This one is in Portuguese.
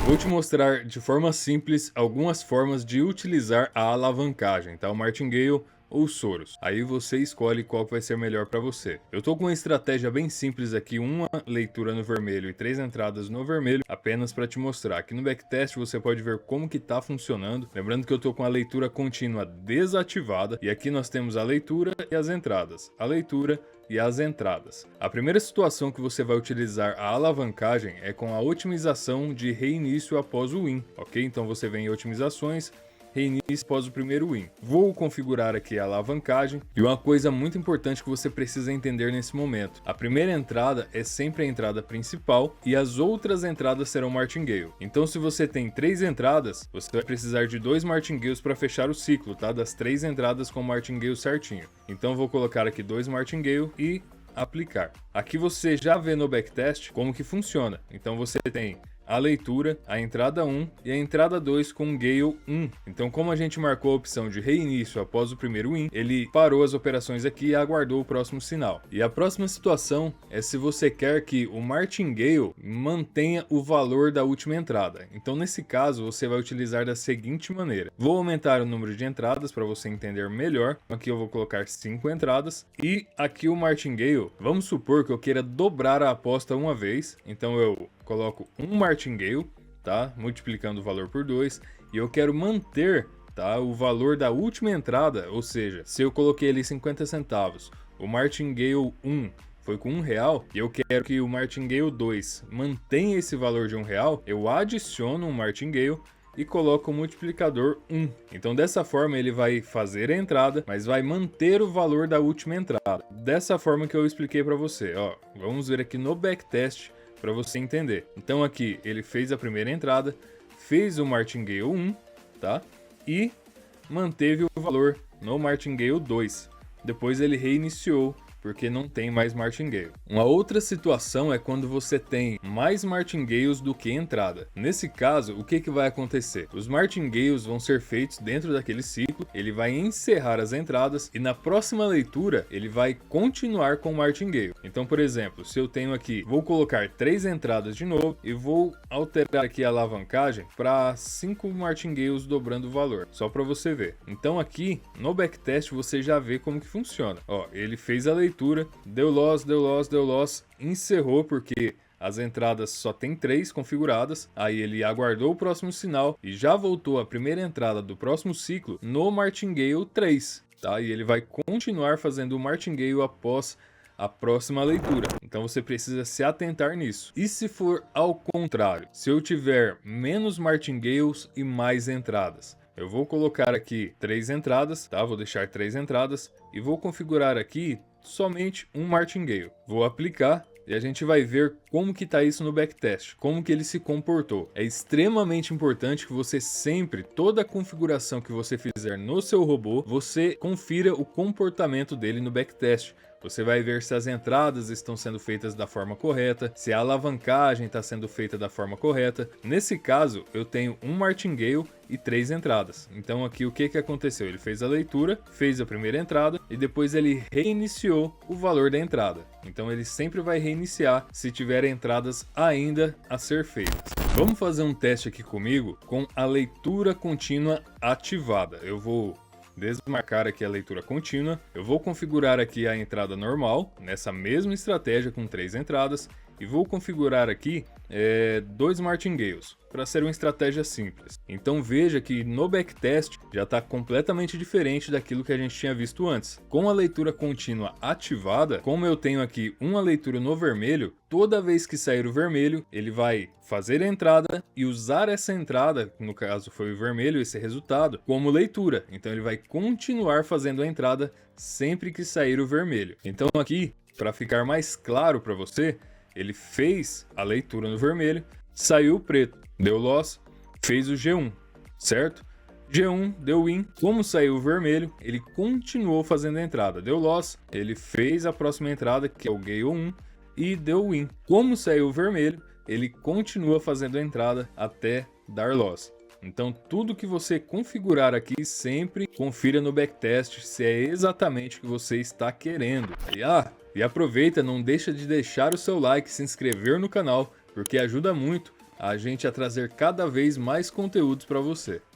Vou te mostrar de forma simples algumas formas de utilizar a alavancagem, tá? O Martingale ou Soros. Aí você escolhe qual que vai ser melhor para você. Eu tô com uma estratégia bem simples aqui, uma leitura no vermelho e 3 entradas no vermelho, apenas para te mostrar. Aqui no backtest você pode ver como que tá funcionando. Lembrando que eu tô com a leitura contínua desativada e aqui nós temos a leitura e as entradas. A leitura e as entradas. A primeira situação que você vai utilizar a alavancagem é com a otimização de reinício após o win, ok? Então você vem em otimizações, reinício após o primeiro win. Vou configurar aqui a alavancagem e uma coisa muito importante que você precisa entender nesse momento. A primeira entrada é sempre a entrada principal e as outras entradas serão Martingale. Então se você tem 3 entradas, você vai precisar de 2 Martingales para fechar o ciclo, tá? Das 3 entradas com Martingale certinho. Então vou colocar aqui 2 Martingale e aplicar. Aqui você já vê no backtest como que funciona. Então você tem a leitura, a entrada 1 e a entrada 2 com Gale 1. Então, como a gente marcou a opção de reinício após o primeiro win, ele parou as operações aqui e aguardou o próximo sinal. E a próxima situação é se você quer que o Martingale mantenha o valor da última entrada. Então, nesse caso, você vai utilizar da seguinte maneira. Vou aumentar o número de entradas para você entender melhor. Aqui eu vou colocar 5 entradas. E aqui o Martingale, vamos supor que eu queira dobrar a aposta uma vez. Então, eu coloco um Martingale, tá? Multiplicando o valor por 2, e eu quero manter, tá, o valor da última entrada, ou seja, se eu coloquei ali 50 centavos, o Martingale 1 foi com R$1, e eu quero que o Martingale 2 mantenha esse valor de R$1, eu adiciono um Martingale e coloco o multiplicador 1. Então dessa forma ele vai fazer a entrada, mas vai manter o valor da última entrada. Dessa forma que eu expliquei para você, ó. Vamos ver aqui no backtest para você entender. Então aqui ele fez a primeira entrada, fez o Martingale 1, tá? E manteve o valor no Martingale 2. Depois ele reiniciou porque não tem mais Martingale. Uma outra situação é quando você tem mais Martingales do que entrada. Nesse caso, o que vai acontecer? Os Martingales vão ser feitos dentro daquele ciclo, ele vai encerrar as entradas e na próxima leitura ele vai continuar com o Martingale. Então, por exemplo, se eu tenho aqui, vou colocar 3 entradas de novo e vou alterar aqui a alavancagem para 5 Martingales dobrando o valor, só para você ver. Então aqui no backtest você já vê como que funciona. Ó, ele fez a leitura, deu loss, encerrou porque as entradas só tem 3 configuradas, aí ele aguardou o próximo sinal e já voltou a primeira entrada do próximo ciclo no Martingale 3, tá? E ele vai continuar fazendo o Martingale após a próxima leitura. Então você precisa se atentar nisso. E se for ao contrário, se eu tiver menos Martingales e mais entradas? Eu vou colocar aqui 3 entradas, tá? Vou deixar 3 entradas e vou configurar aqui somente um Martingale. Vou aplicar e a gente vai ver como que tá isso no backtest, como que ele se comportou. É extremamente importante que você sempre, toda a configuração que você fizer no seu robô, você confira o comportamento dele no backtest. Você vai ver se as entradas estão sendo feitas da forma correta, se a alavancagem está sendo feita da forma correta. Nesse caso, eu tenho um Martingale e 3 entradas. Então aqui o que aconteceu? Ele fez a leitura, fez a primeira entrada e depois ele reiniciou o valor da entrada. Então ele sempre vai reiniciar se tiver entradas ainda a ser feitas. Vamos fazer um teste aqui comigo com a leitura contínua ativada. Eu vou desmarcar aqui a leitura contínua, eu vou configurar aqui a entrada normal, nessa mesma estratégia com 3 entradas, e vou configurar aqui 2 Martingales, para ser uma estratégia simples. Então veja que no backtest já está completamente diferente daquilo que a gente tinha visto antes. Com a leitura contínua ativada, como eu tenho aqui uma leitura no vermelho, toda vez que sair o vermelho, ele vai fazer a entrada e usar essa entrada, no caso foi o vermelho, esse resultado, como leitura. Então ele vai continuar fazendo a entrada sempre que sair o vermelho. Então aqui, para ficar mais claro para você, ele fez a leitura no vermelho, saiu o preto, deu loss, fez o G1, certo? G1 deu win, como saiu o vermelho, ele continuou fazendo a entrada, deu loss, ele fez a próxima entrada, que é o Gale 1, e deu win. Como saiu o vermelho, ele continua fazendo a entrada até dar loss. Então tudo que você configurar aqui, sempre confira no backtest se é exatamente o que você está querendo. E aproveita, não deixa de deixar o seu like, se inscrever no canal, porque ajuda muito a gente a trazer cada vez mais conteúdos para você.